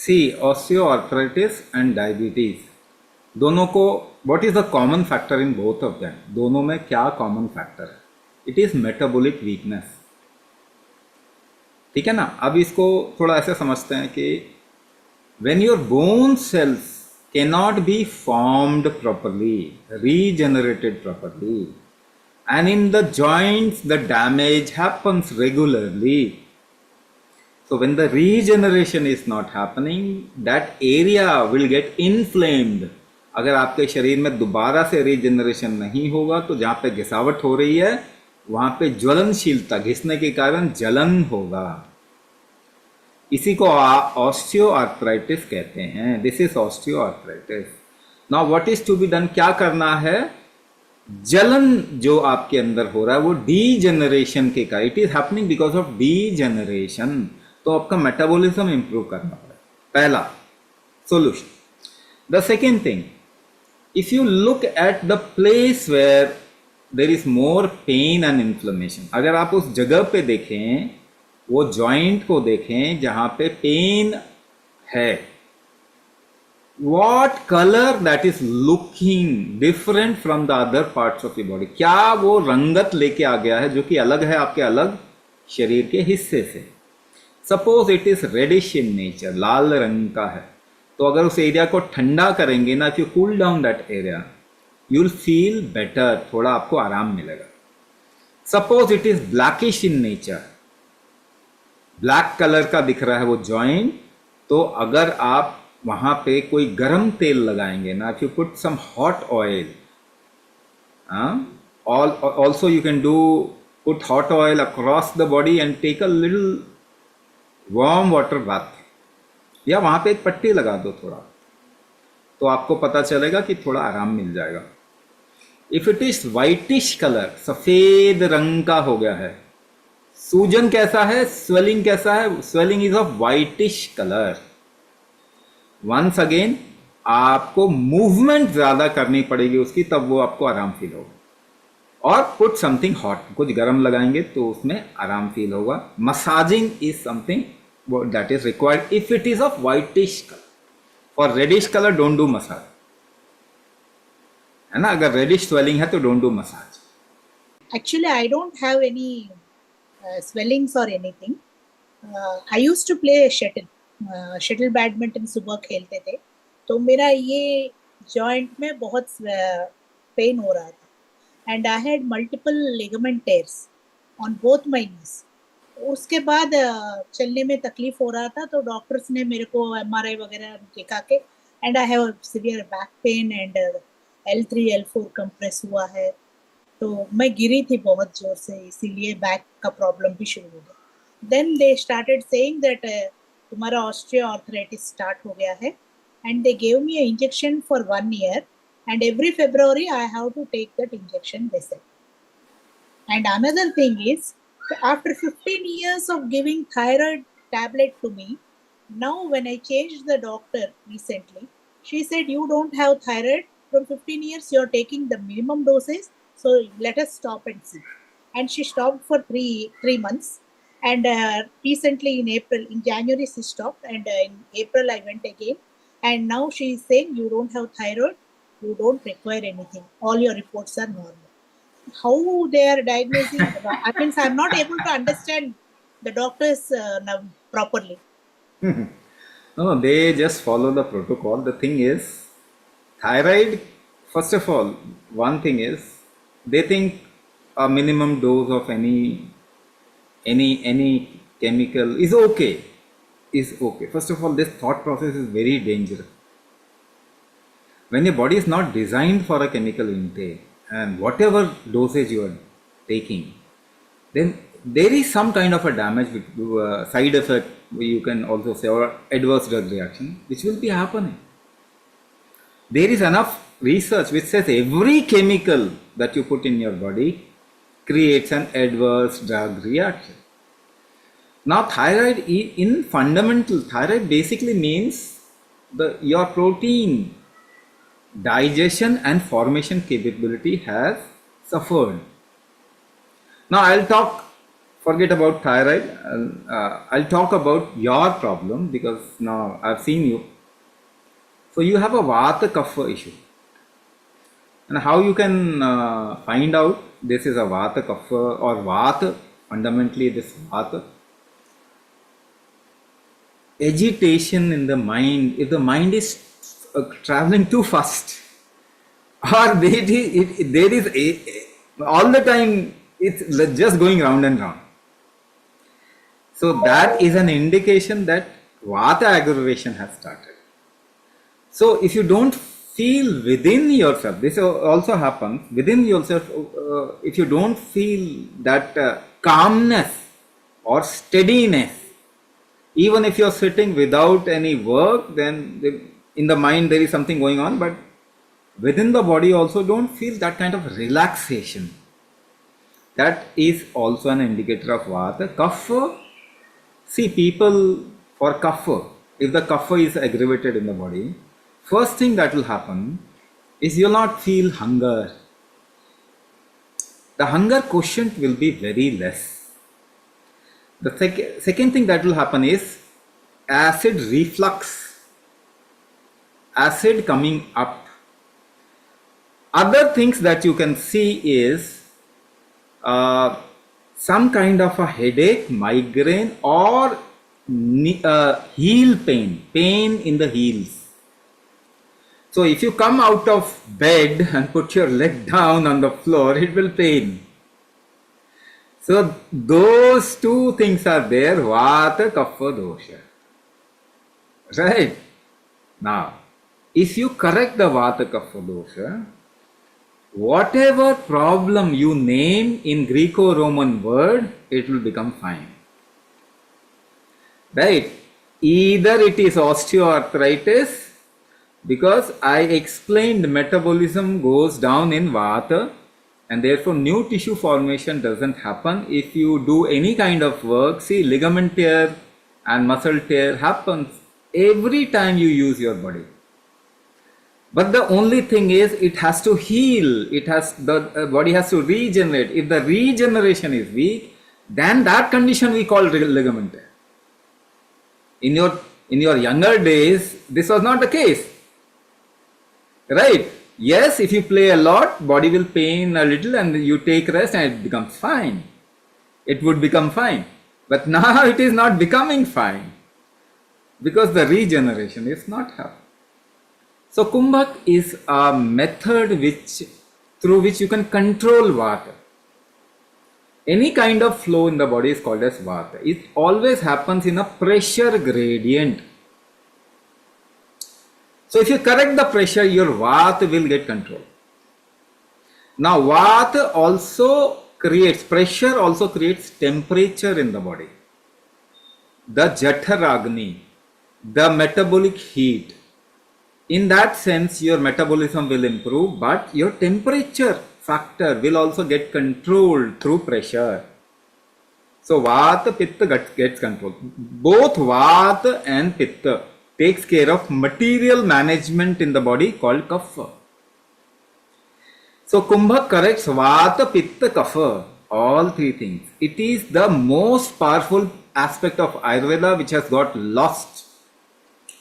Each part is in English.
C osteoarthritis and diabetes दोनों को what is the common factor in both of them? दोनों में क्या कॉमन फैक्टर है? It is metabolic weakness. ठीक है ना। अब इसको थोड़ा ऐसे समझते हैं कि when your bone cells cannot be formed properly, regenerated properly, and in the joints the damage happens regularly. So when the regeneration is not happening, that area will get inflamed. अगर आपके शरीर में दोबारा से रीजनरेशन नहीं होगा तो जहाँ पे घिसावट हो रही है वहाँ पे ज्वलनशीलता, घिसने के कारण जलन होगा। इसी को ऑस्टियोआर्थराइटिस कहते हैं। This is osteoarthritis. Now what is to be done? क्या करना है? जलन जो आपके अंदर हो रहा है वो डीजेनरेशन के कारण, it is happening because of degeneration. तो आपका मेटाबॉलिज्म इंप्रूव करना पड़ेगा, पहला solution. The second thing, if you look at the place where there is more pain and inflammation, अगर आप उस जगह पे देखें, वो जॉइंट को देखें जहां पे पेन है, what colour that is looking different from the other parts of your body? क्या वो रंगत लेके आ गया है जो कि अलग है आपके अलग शरीर के हिस्से से? Suppose it is reddish in nature, लाल रंग का है, तो अगर उस एरिया को ठंडा करेंगे ना, if you cool down that area, you will feel better, थोड़ा आपको आराम मिलेगा। Suppose it is blackish in nature, black colour का दिख रहा है वो जॉइंट, तो अगर आप वहां पे कोई गर्म तेल लगाएंगे ना, if you put some hot oil, also you can do put hot oil across the body and take a little warm water bath, या वहां पे एक पट्टी लगा दो थोड़ा, तो आपको पता चलेगा कि थोड़ा आराम मिल जाएगा। If it is whitish colour, सफेद रंग का हो गया है, सूजन कैसा है, स्वेलिंग कैसा है, swelling is of whitish colour. Once again आपको मूवमेंट ज्यादा करनी पड़ेगी उसकी, तब वो आपको आराम फील होगा। और पुट समथिंग हॉट, कुछ गर्म लगाएंगे तो उसमें आराम फील होगा। Massaging is something that is required if it is of whitish colour. For reddish colour don't do massage, है ना। अगर रेडिश स्वेलिंग है तो don't do massage. Actually, I don't have any swellings or anything. I used to play shuttle badminton सुबह खेलते थे, तो मेरा ये जॉइंट में बहुत पेन हो रहा था, and I had multiple ligament tears on both my knees. उसके बाद चलने में तकलीफ हो रहा था, तो डॉक्टर्स ने मेरे को MRI वगैरह दिखा के, and I have severe back pain and L3 L4 compress हुआ है, तो मैं गिरी थी बहुत जोर से, इसीलिए बैक का प्रॉब्लम भी शुरू हो गया। Then they started saying that तुम्हारा ऑस्टियोआर्थराइटिस स्टार्ट हो गया है, and they gave me a injection for 1 year, and every February I have to take that injection, they said. And another thing is, after 15 years of giving thyroid tablet to me, now when I changed the doctor recently, she said you don't have thyroid from 15 years, you're taking the minimum doses, so let us stop and see. And she stopped for three months, and recently in January she stopped, and in April I went again, and now she is saying you don't have thyroid, you don't require anything, all your reports are normal. How they are diagnosing? I mean, I'm not able to understand the doctors now properly. No, they just follow the protocol. The thing is, thyroid, first of all, one thing is, they think a minimum dose of any chemical is okay. First of all, this thought process is very dangerous. When your body is not designed for a chemical intake, and whatever dosage you are taking, then there is some kind of a damage with side effect, you can also say, or adverse drug reaction which will be happening. There is enough research which says every chemical that you put in your body creates an adverse drug reaction. Now thyroid, in fundamental, thyroid basically means your protein digestion and formation capability has suffered. Now I'll talk forget about thyroid. I'll talk about your problem because now I've seen you. So you have a vata kapha issue. And how you can find out this is a vata kapha or vata, fundamentally this vata. Agitation in the mind, if the mind is traveling too fast, or there is all the time it's just going round and round. So that is an indication that vata aggravation has started. So if you don't feel within yourself, this also happens within yourself, if you don't feel that calmness or steadiness, even if you're sitting without any work, then in the mind there is something going on, but within the body also don't feel that kind of relaxation. That is also an indicator of vata. Kapha, see people for kapha, if the kapha is aggravated in the body, first thing that will happen is you'll not feel hunger. The hunger quotient will be very less. The second thing that will happen is acid reflux, acid coming up. Other things that you can see is some kind of a headache, migraine, or heel pain in the heels. So if you come out of bed and put your leg down on the floor, it will pain. So those two things are there, vata kapha dosha. Right? Now, if you correct the vata kapha dosha, whatever problem you name in Greco-Roman word, it will become fine. Right? Either it is osteoarthritis, because I explained metabolism goes down in vata and therefore new tissue formation doesn't happen if you do any kind of work. See, ligament tear and muscle tear happens every time you use your body. But the only thing is it has to heal, the body has to regenerate. If the regeneration is weak, then that condition we call ligament tear. In your younger days, this was not the case. Right? Yes, if you play a lot, body will pain a little and you take rest and it becomes fine. It would become fine. But now it is not becoming fine because the regeneration is not happening. So Kumbhak is a method through which you can control vata. Any kind of flow in the body is called as vata. It always happens in a pressure gradient. So if you correct the pressure, your vata will get control. Now vata also creates, pressure also creates temperature in the body. The Jatharagni, the metabolic heat. In that sense, your metabolism will improve, but your temperature factor will also get controlled through pressure. So vata, pitta gets controlled. Both vata and pitta takes care of material management in the body called kapha. So Kumbhak corrects vata, pitta, kapha, all three things. It is the most powerful aspect of Ayurveda which has got lost.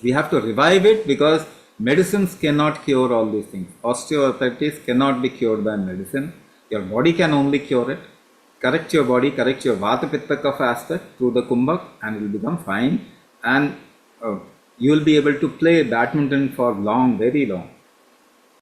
We have to revive it because medicines cannot cure all these things. Osteoarthritis cannot be cured by medicine. Your body can only cure it. Correct your body, correct your vata, pitta, kapha aspect through the Kumbhak and it will become fine. And you will be able to play badminton for long, very long.